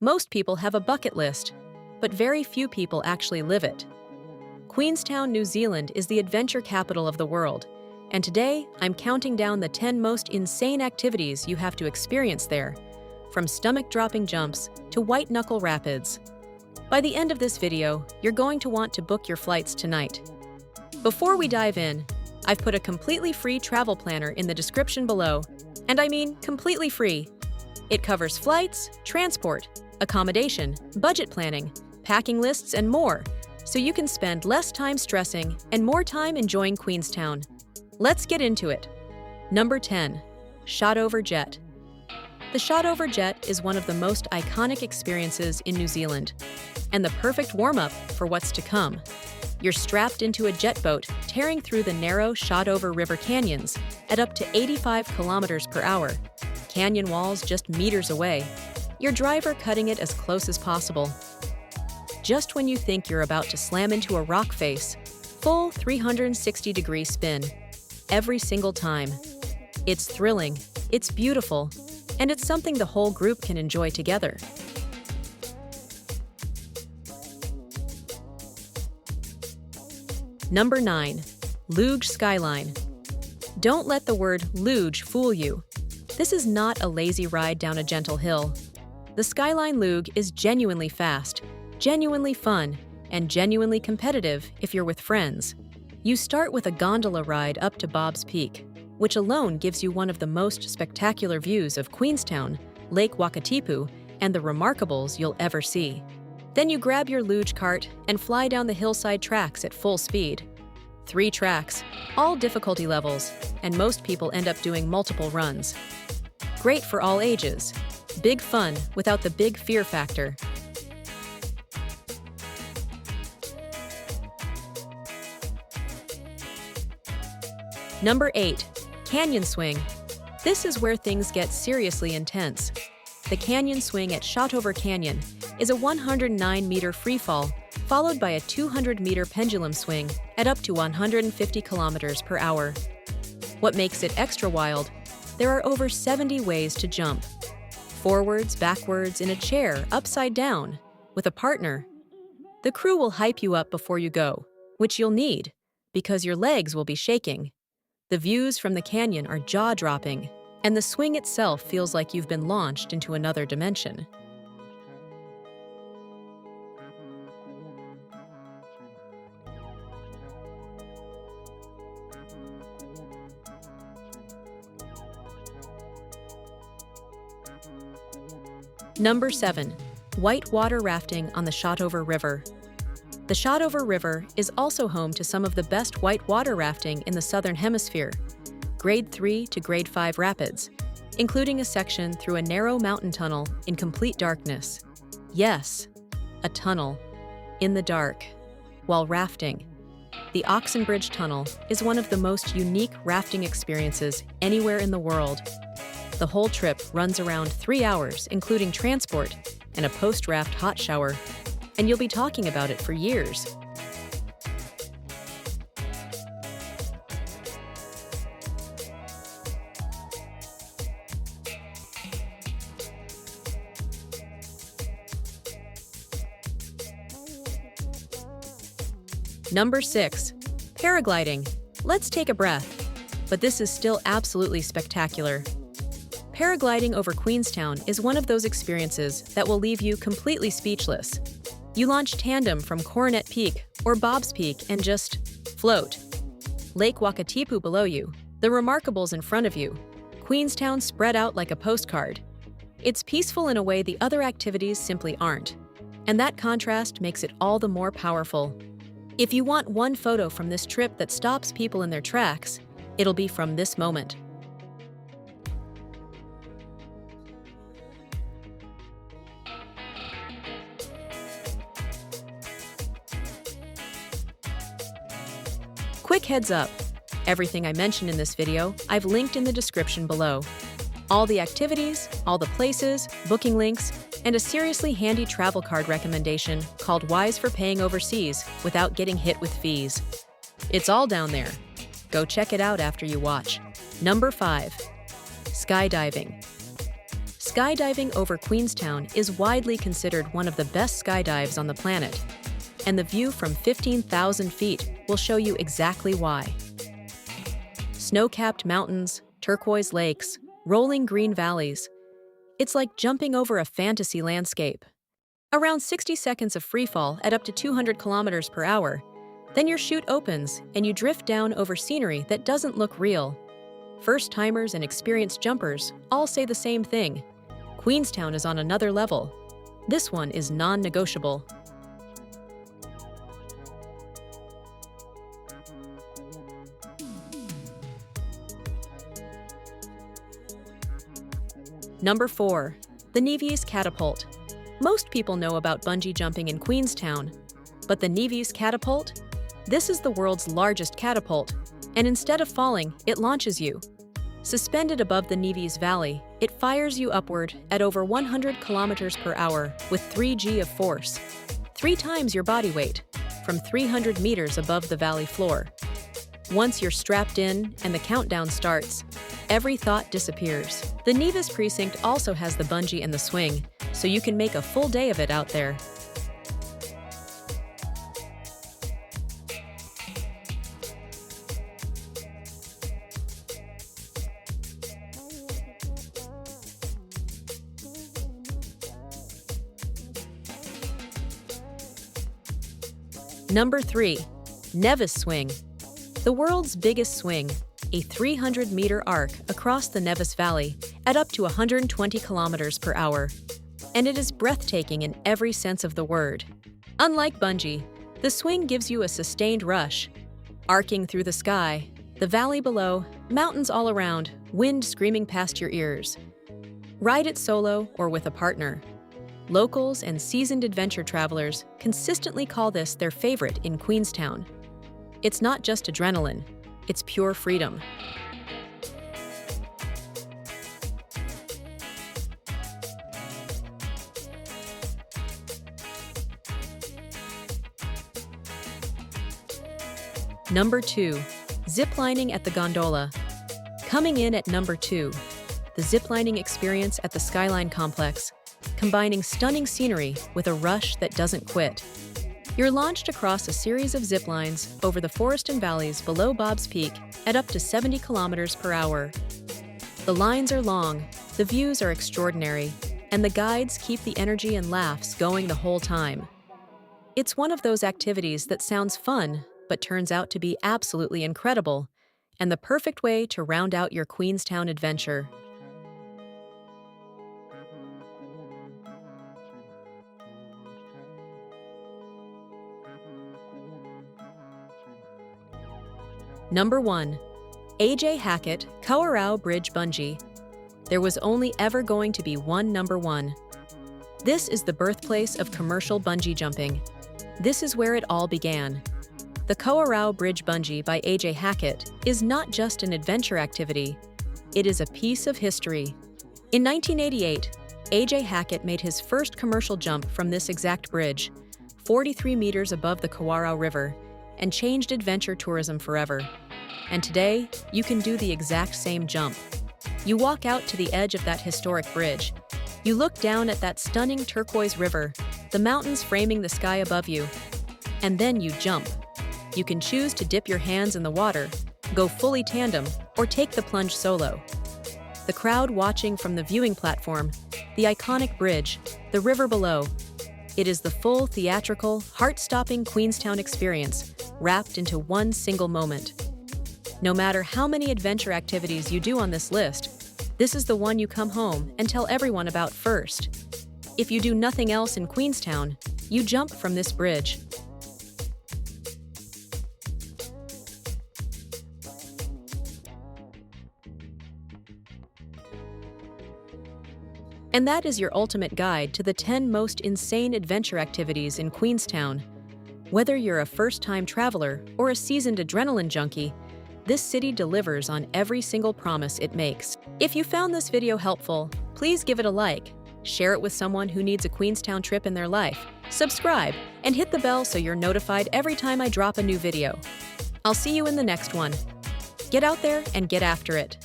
Most people have a bucket list, but very few people actually live it. Queenstown, New Zealand is the adventure capital of the world, and today I'm counting down the 10 most insane activities you have to experience there, from stomach-dropping jumps to white-knuckle rapids. By the end of this video, you're going to want to book your flights tonight. Before we dive in, I've put a completely free travel planner in the description below, and I mean completely free. It covers flights, transport, accommodation, budget planning, packing lists, and more, so you can spend less time stressing and more time enjoying Queenstown. Let's get into it. Number 10. Shotover Jet. The Shotover Jet is one of the most iconic experiences in New Zealand, and the perfect warm-up for what's to come. You're strapped into a jet boat tearing through the narrow Shotover River canyons at up to 85 kilometers per hour, canyon walls just meters away, your driver cutting it as close as possible. Just when you think you're about to slam into a rock face, full 360-degree spin, every single time. It's thrilling, it's beautiful, and it's something the whole group can enjoy together. Number 9. Luge Skyline. Don't let the word luge fool you. This is not a lazy ride down a gentle hill. The Skyline Luge is genuinely fast, genuinely fun, and genuinely competitive if you're with friends. You start with a gondola ride up to Bob's Peak, which alone gives you one of the most spectacular views of Queenstown, Lake Wakatipu, and the remarkables you'll ever see. Then you grab your luge cart and fly down the hillside tracks at full speed. 3 tracks, all difficulty levels, and most people end up doing multiple runs. Great for all ages. Big fun without the big fear factor. Number 8. Canyon Swing. This is where things get seriously intense. The Canyon Swing at Shotover Canyon is a 109-meter freefall, followed by a 200-meter pendulum swing at up to 150 kilometers per hour. What makes it extra wild? There are over 70 ways to jump. Forwards, backwards, in a chair, upside down, with a partner. The crew will hype you up before you go, which you'll need, because your legs will be shaking. The views from the canyon are jaw-dropping, and the swing itself feels like you've been launched into another dimension. Number 7. Whitewater rafting on the Shotover River. The Shotover River is also home to some of the best whitewater rafting in the Southern Hemisphere, Grade 3 to Grade 5 rapids, including a section through a narrow mountain tunnel in complete darkness. Yes, a tunnel, in the dark, while rafting. The Oxenbridge Tunnel is one of the most unique rafting experiences anywhere in the world. The whole trip runs around 3 hours, including transport and a post-raft hot shower, and you'll be talking about it for years. Number 6. Paragliding. Let's take a breath, but this is still absolutely spectacular. Paragliding over Queenstown is one of those experiences that will leave you completely speechless. You launch tandem from Coronet Peak or Bob's Peak and just float. Lake Wakatipu below you, the remarkables in front of you, Queenstown spread out like a postcard. It's peaceful in a way the other activities simply aren't, and that contrast makes it all the more powerful. If you want one photo from this trip that stops people in their tracks, it'll be from this moment. Quick heads up, everything I mentioned in this video, I've linked in the description below. All the activities, all the places, booking links, and a seriously handy travel card recommendation called Wise for Paying Overseas Without Getting Hit with Fees. It's all down there. Go check it out after you watch. Number 5. Skydiving. Skydiving over Queenstown is widely considered one of the best skydives on the planet, and the view from 15,000 feet will show you exactly why. Snow-capped mountains, turquoise lakes, rolling green valleys. It's like jumping over a fantasy landscape. Around 60 seconds of freefall at up to 200 kilometers per hour. Then your chute opens and you drift down over scenery that doesn't look real. First-timers and experienced jumpers all say the same thing. Queenstown is on another level. This one is non-negotiable. Number 4. The Nevis Catapult. Most people know about bungee jumping in Queenstown, but the Nevis Catapult? This is the world's largest catapult, and instead of falling, it launches you. Suspended above the Nevis Valley, it fires you upward at over 100 kilometers per hour with 3G of force, 3 times your body weight, from 300 meters above the valley floor. Once you're strapped in and the countdown starts, every thought disappears. The Nevis precinct also has the bungee and the swing, so you can make a full day of it out there. Number 3. Nevis Swing. The world's biggest swing, a 300-meter arc across the Nevis Valley at up to 120 kilometers per hour. And it is breathtaking in every sense of the word. Unlike bungee, the swing gives you a sustained rush. Arcing through the sky, the valley below, mountains all around, wind screaming past your ears. Ride it solo or with a partner. Locals and seasoned adventure travelers consistently call this their favorite in Queenstown. It's not just adrenaline, it's pure freedom. Number 2. Ziplining at the Gondola. Coming in at number 2, the ziplining experience at the Skyline complex, combining stunning scenery with a rush that doesn't quit. You're launched across a series of zip lines over the forest and valleys below Bob's Peak at up to 70 kilometers per hour. The lines are long, the views are extraordinary, and the guides keep the energy and laughs going the whole time. It's one of those activities that sounds fun, but turns out to be absolutely incredible, and the perfect way to round out your Queenstown adventure. Number 1. Hackett Kawarau Bridge Bungee. There was only ever going to be one number 1. This is the birthplace of commercial bungee jumping. This is where it all began. The Kawarau Bridge Bungee by Hackett is not just an adventure activity, it is a piece of history. In 1988, Hackett made his first commercial jump from this exact bridge, 43 meters above the Kawarau River, and changed adventure tourism forever. And today, you can do the exact same jump. You walk out to the edge of that historic bridge. You look down at that stunning turquoise river, the mountains framing the sky above you, and then you jump. You can choose to dip your hands in the water, go fully tandem, or take the plunge solo. The crowd watching from the viewing platform, the iconic bridge, the river below. It is the full theatrical, heart-stopping Queenstown experience, wrapped into one single moment. No matter how many adventure activities you do on this list, this is the one you come home and tell everyone about first. If you do nothing else in Queenstown, you jump from this bridge. And that is your ultimate guide to the 10 most insane adventure activities in Queenstown. Whether you're a first-time traveler or a seasoned adrenaline junkie, this city delivers on every single promise it makes. If you found this video helpful, please give it a like, share it with someone who needs a Queenstown trip in their life, subscribe, and hit the bell so you're notified every time I drop a new video. I'll see you in the next one. Get out there and get after it.